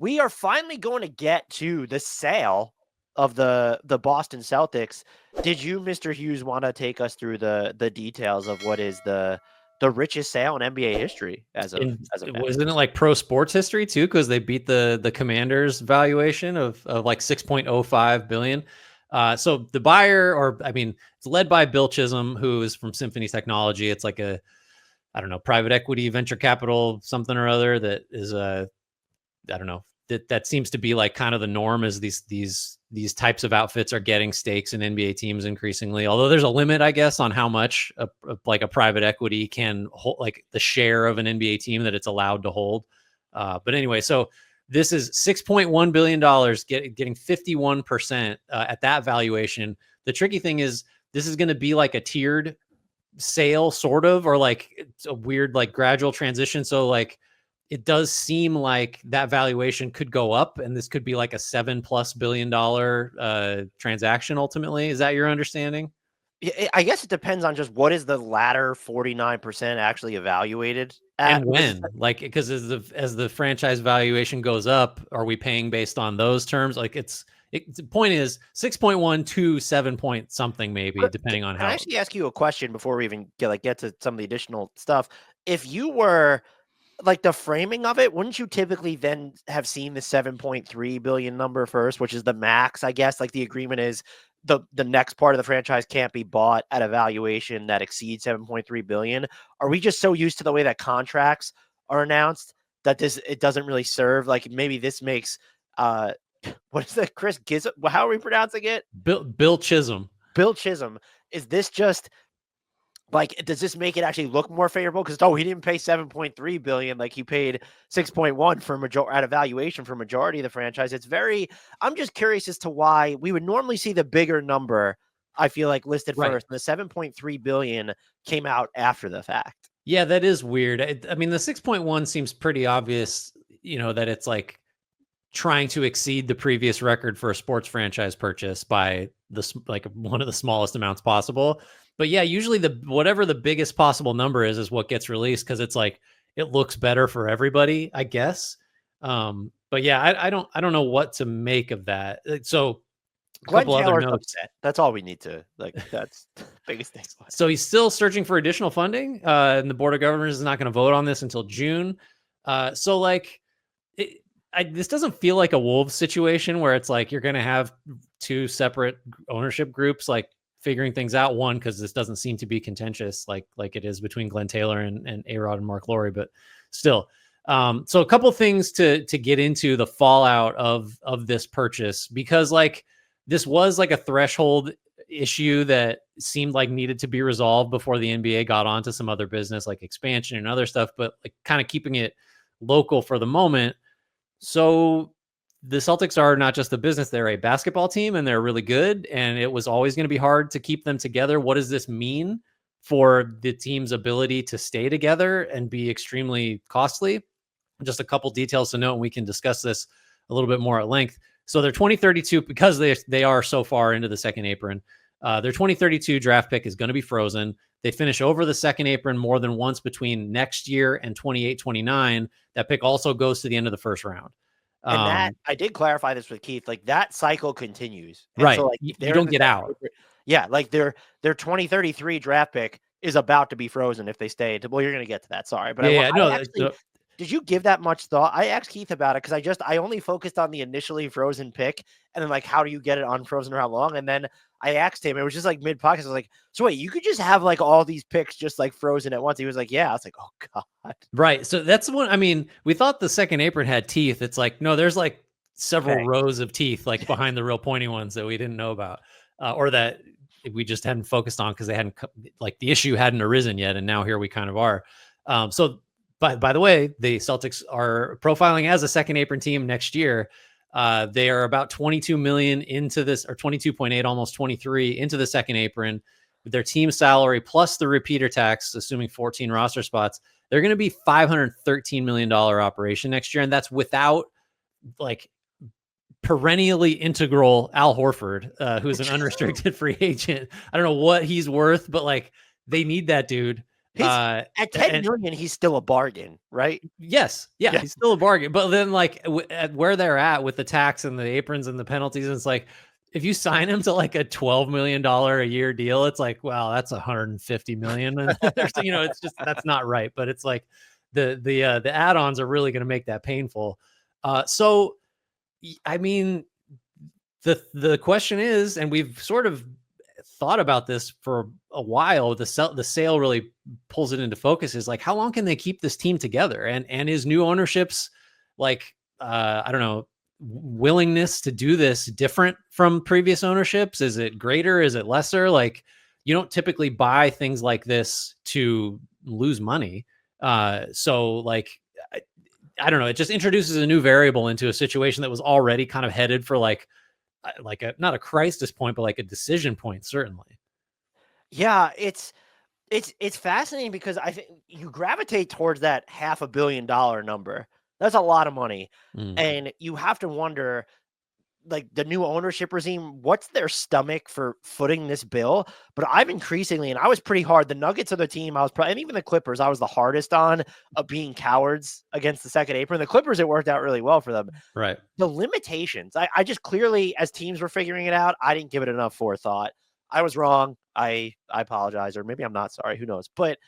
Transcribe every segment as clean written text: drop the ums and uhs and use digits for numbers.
we are finally going to get to the sale of the Boston Celtics. Did you, Mr. Hughes, want to take us through the details of what is the richest sale in NBA history as of now? Wasn't it like pro sports history too? Because they beat the Commanders' valuation of like 6.05 billion. So the buyer, or I mean, it's led by Bill Chisholm, who is from Symphony Technology. It's like a, I don't know, private equity, venture capital, something or other that is I don't know, that seems to be like kind of the norm, as these types of outfits are getting stakes in NBA teams increasingly. Although there's a limit, I guess, on how much like a private equity can hold, like the share of an NBA team that it's allowed to hold. But anyway, so this is $6.1 billion, getting 51% at that valuation. The tricky thing is this is going to be like a tiered sale, sort of, or like it's a weird like gradual transition. So like it does seem like that valuation could go up, and this could be like a $7+ billion transaction ultimately. Is that your understanding? I guess it depends on just what is the latter 49% actually evaluated at. And when, like, because as the franchise valuation goes up, are we paying based on those terms? Like the point is 6.1 to 7 point something, maybe, depending on Can how. I actually ask you a question before we even get to some of the additional stuff? If you were like the framing of it, wouldn't you typically then have seen the 7.3 billion number first, which is the max, I guess? Like the agreement is the next part of the franchise can't be bought at a valuation that exceeds 7.3 billion. Are we just so used to the way that contracts are announced that it doesn't really serve? Like maybe this makes what is that, Chris Giz? How are we pronouncing it? Bill Chisholm. Bill Chisholm. Is this just like, does this make it actually look more favorable? Because he didn't pay 7.3 billion, like he paid 6.1 for at a valuation for majority of the franchise. It's very. I'm just curious as to why we would normally see the bigger number. I feel like listed Right. first. And the 7.3 billion came out after the fact. Yeah, that is weird. I mean, the 6.1 seems pretty obvious. That it's like trying to exceed the previous record for a sports franchise purchase by like one of the smallest amounts possible. But yeah, usually whatever the biggest possible number is what gets released, because it's like it looks better for everybody, I guess. But yeah, I don't know what to make of that. So a Glenn couple other Taylor's notes. upset. That's all we need to like. That's the biggest thing. So he's still searching for additional funding, and the board of governors is not going to vote on this until June. So like, this doesn't feel like a Wolves situation where it's like you're going to have two separate ownership groups like figuring things out. One, because this doesn't seem to be contentious like it is between Glenn Taylor and A-Rod and Mark Lowry, but still. So a couple things to get into the fallout of this purchase, because like this was like a threshold issue that seemed like needed to be resolved before the NBA got onto some other business like expansion and other stuff, but like kind of keeping it local for the moment. So the Celtics are not just a business, they're a basketball team, and they're really good. And it was always going to be hard to keep them together. What does this mean for the team's ability to stay together and be extremely costly? Just a couple details to note, and we can discuss this a little bit more at length. So their 2032, because they are so far into the second apron, their 2032 draft pick is going to be frozen. They finish over the second apron more than once between next year and 28-29. That pick also goes to the end of the first round. And that I did clarify this with Keith. Like that cycle continues, and right? so like You don't get out. Yeah, like their 2033 draft pick is about to be frozen if they stay. Well, you're going to get to that. Sorry, but did you give that much thought? I asked Keith about it because I only focused on the initially frozen pick, and then like how do you get it unfrozen or how long? And then I asked him. It was just like mid podcast. I was like, so wait, you could just have like all these picks just like frozen at once. He was like, yeah. I was like, oh god. Right. So that's the one. I mean, we thought the second apron had teeth. It's like no, there's like several rows of teeth like behind the real pointy ones that we didn't know about, or that we just hadn't focused on because they hadn't like the issue hadn't arisen yet, and now here we kind of are. So. By the way, the Celtics are profiling as a second apron team next year. They are about 22 million into this, or 22.8, almost 23 into the second apron. With their team salary plus the repeater tax, assuming 14 roster spots, they're going to be $513 million operation next year. And that's without like perennially integral Al Horford, who's an unrestricted free agent. I don't know what he's worth, but like they need that dude. He's at 10 And million, he's still a bargain, right? yes, yeah, Yeah. he's still a bargain. But then, like, at where they're at with the tax and the aprons and the penalties, it's like if you sign him to like a $12 million a year deal, it's like, wow, that's 150 million, and it's just that's not right. But it's like the add-ons are really going to make that painful. So I mean, the question is, and we've sort of thought about this for a while. The sale really pulls it into focus. Is like, how long can they keep this team together? And is new ownership's like I don't know, willingness to do this different from previous ownerships? Is it greater? Is it lesser? Like, you don't typically buy things like this to lose money. So like. I don't know. It just introduces a new variable into a situation that was already kind of headed for like a not a crisis point, but like a decision point, certainly. Yeah, it's fascinating because I think you gravitate towards that $500 million number. That's a lot of money. Mm. And you have to wonder, like, the new ownership regime, what's their stomach for footing this bill? But I've increasingly, and I was pretty hard. The Nuggets are the team I was probably, and even the Clippers, I was the hardest on of being cowards against the second apron. The Clippers, it worked out really well for them. Right. The limitations, I just clearly, as teams were figuring it out, I didn't give it enough forethought. I was wrong. I apologize, or maybe I'm not sorry. Who knows? But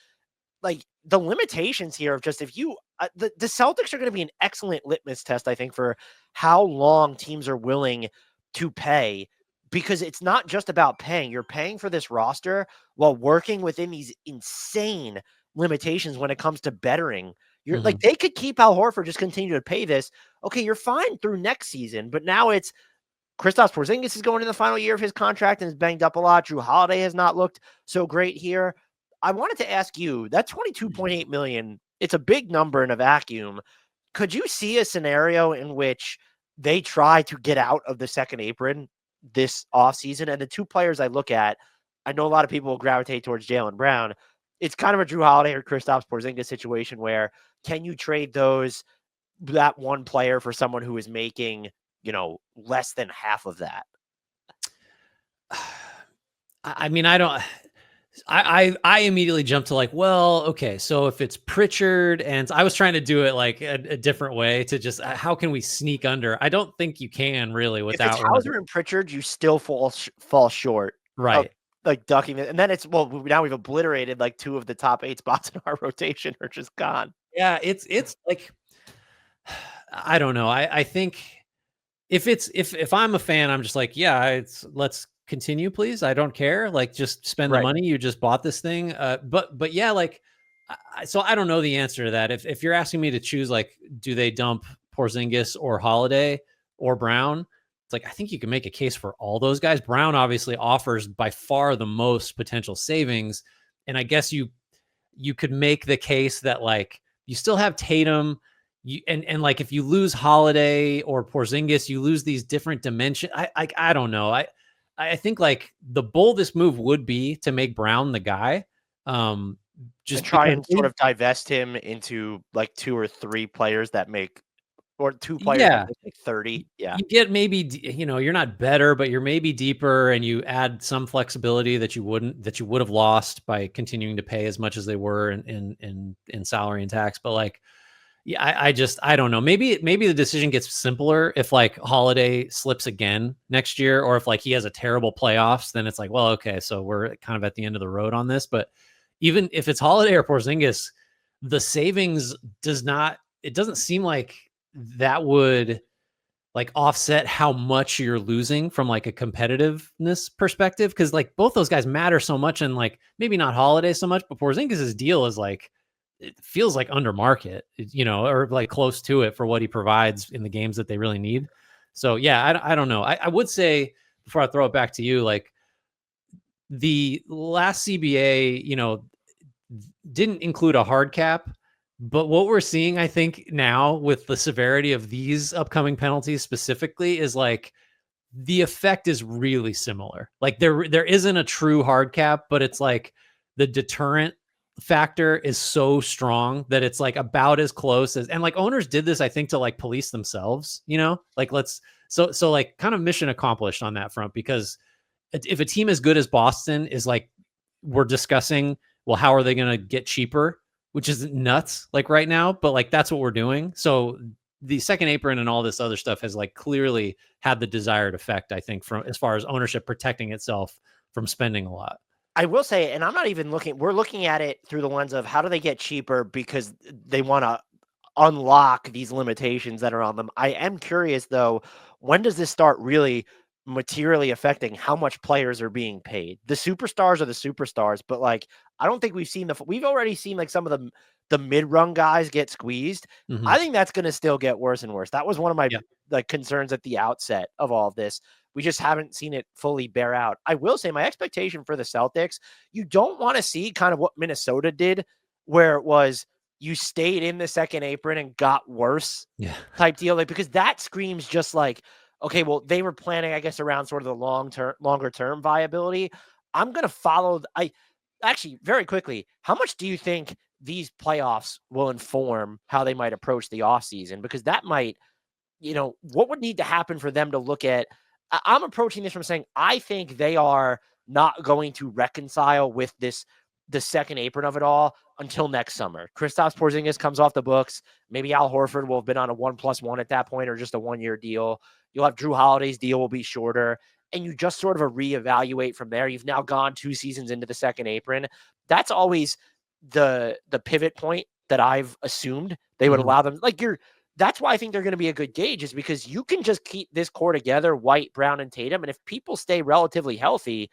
like the limitations here of just if you the Celtics are going to be an excellent litmus test, I think, for how long teams are willing to pay, because it's not just about paying. You're paying for this roster while working within these insane limitations when it comes to bettering. You're like, they could keep Al Horford, just continue to pay this. Okay, you're fine through next season, but now it's Kristaps Porzingis is going in the final year of his contract and is banged up a lot. Drew Holiday has not looked so great here. I wanted to ask you, that 22.8 million, it's a big number in a vacuum. Could you see a scenario in which they try to get out of the second apron this offseason? And the two players I look at, I know a lot of people will gravitate towards Jaylen Brown. It's kind of a Drew Holiday or Kristaps Porzingis situation where can you trade that one player for someone who is making, less than half of that? I mean, I immediately jumped to like, well, okay, so if it's Pritchard, and I was trying to do it like a different way to just how can we sneak under? I don't think you can really If without it's Hauser and Pritchard, you still fall short of right. like ducking it. And then it's, well, now we've obliterated like two of the top 8 spots in our rotation are just gone. Yeah, it's like I don't know. I think if I'm a fan, I'm just like, yeah, let's continue, please. I don't care. Like, just spend the Right. money. You just bought this thing. But yeah, like, so I don't know the answer to that. If you're asking me to choose, like, do they dump Porzingis or Holiday or Brown? It's like, I think you can make a case for all those guys. Brown obviously offers by far the most potential savings, and I guess you could make the case that like you still have Tatum. And like if you lose Holiday or Porzingis, you lose these different dimensions. I don't know. I think like the boldest move would be to make Brown the guy. Just and try and sort of divest him into like 2 or 3 players that make, or 2 players that make 30. Yeah. You get maybe, you're not better, but you're maybe deeper, and you add some flexibility that you would have lost by continuing to pay as much as they were in salary and tax. But like, yeah, I don't know. Maybe the decision gets simpler if like Holiday slips again next year, or if like he has a terrible playoffs, then it's like, well, okay, so we're kind of at the end of the road on this. But even if it's Holiday or Porzingis, the savings doesn't seem like that would like offset how much you're losing from like a competitiveness perspective. Cause like both those guys matter so much, and like maybe not Holiday so much, but Porzingis's deal is like, it feels like under market, or like close to it for what he provides in the games that they really need. So yeah, I don't know. I would say, before I throw it back to you, like the last CBA, didn't include a hard cap, but what we're seeing, I think now with the severity of these upcoming penalties specifically, is like the effect is really similar. Like there isn't a true hard cap, but it's like the deterrent factor is so strong that it's like about as close as, and like owners did this, I think, to like police themselves, like so like kind of mission accomplished on that front, because if a team as good as Boston is like we're discussing well, how are they going to get cheaper? Which is nuts, like right now, but like that's what we're doing. So the second apron and all this other stuff has like clearly had the desired effect, I think, from as far as ownership protecting itself from spending a lot. I will say, and I'm not even looking, we're looking at it through the lens of how do they get cheaper because they want to unlock these limitations that are on them. I am curious though, when does this start really materially affecting how much players are being paid? The superstars are the superstars, but like I don't think we've already seen like some of the mid-run guys get squeezed. Mm-hmm. I think that's going to still get worse and worse. That was one of my Yeah. like concerns at the outset of all of this. We just haven't seen it fully bear out. I will say my expectation for the Celtics, you don't want to see kind of what Minnesota did, where it was you stayed in the second apron and got worse type deal. Like, because that screams just like, okay, well, they were planning, I guess, around sort of the longer term viability. I'm going to follow. I actually very quickly, how much do you think these playoffs will inform how they might approach the offseason? Because that might, what would need to happen for them to look at? I'm approaching this from saying I think they are not going to reconcile with the second apron of it all until next summer. Kristaps Porzingis comes off the books. Maybe Al Horford will have been on a 1+1 at that point or just a 1-year deal. You'll have Drew Holiday's deal will be shorter, and you just sort of a reevaluate from there. You've now gone 2 seasons into the second apron. That's always the pivot point that I've assumed they would allow them. That's why I think they're going to be a good gauge, is because you can just keep this core together, White, Brown, and Tatum. And if people stay relatively healthy,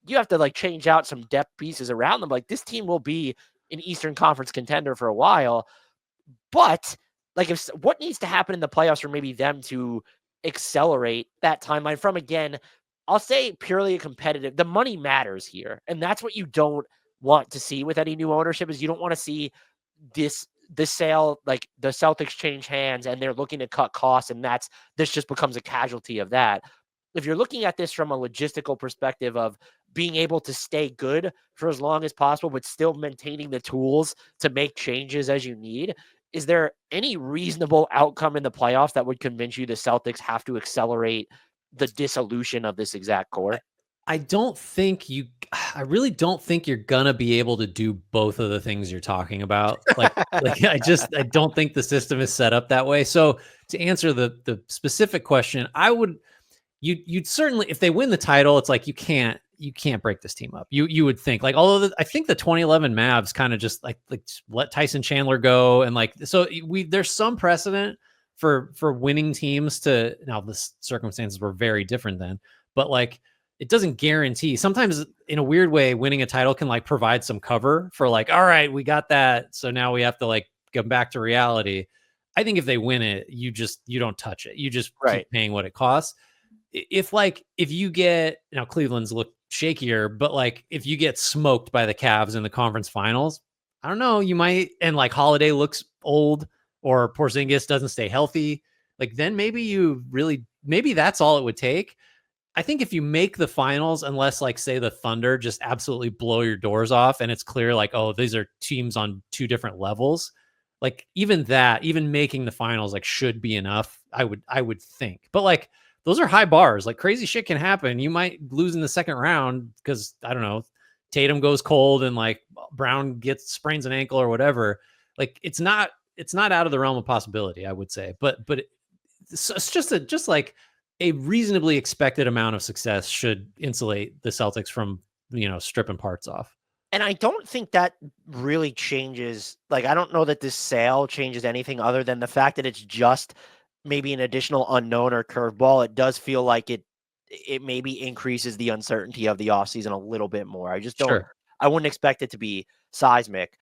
you have to like change out some depth pieces around them. Like this team will be an Eastern Conference contender for a while. But like what needs to happen in the playoffs for maybe them to accelerate that timeline from, again, I'll say purely a competitive, the money matters here. And that's what you don't want to see with any new ownership, is you don't want to see this sale, like the Celtics change hands and they're looking to cut costs, and this just becomes a casualty of that. If you're looking at this from a logistical perspective of being able to stay good for as long as possible, but still maintaining the tools to make changes as you need, is there any reasonable outcome in the playoffs that would convince you the Celtics have to accelerate the dissolution of this exact core? I really don't think you're gonna be able to do both of the things you're talking about. I don't think the system is set up that way. So to answer the specific question, you'd certainly, if they win the title, it's like you can't break this team up. You would think, like, although I think the 2011 Mavs kind of just like let Tyson Chandler go, and like, so there's some precedent for winning teams to, now the circumstances were very different then, but like it doesn't guarantee. Sometimes in a weird way, winning a title can like provide some cover for like, all right, we got that, so now we have to like go back to reality. I think if they win it, you don't touch it. You just keep paying what it costs. If you get, now Cleveland's look shakier, but like if you get smoked by the Cavs in the conference finals, I don't know, you might, and like Holiday looks old or Porzingis doesn't stay healthy, like then maybe that's all it would take. I think if you make the finals, unless like say the Thunder just absolutely blow your doors off and it's clear like, oh, these are teams on 2 different levels, like even making the finals like should be enough, I would think. But like those are high bars. Like crazy shit can happen. You might lose in the second round because, I don't know, Tatum goes cold and like Brown sprains an ankle or whatever. Like it's not out of the realm of possibility, I would say. But it's just like a reasonably expected amount of success should insulate the Celtics from, stripping parts off. And I don't think that really changes. Like, I don't know that this sale changes anything other than the fact that it's just maybe an additional unknown or curveball. It does feel like it maybe increases the uncertainty of the offseason a little bit more. I just don't, Sure. I wouldn't expect it to be seismic.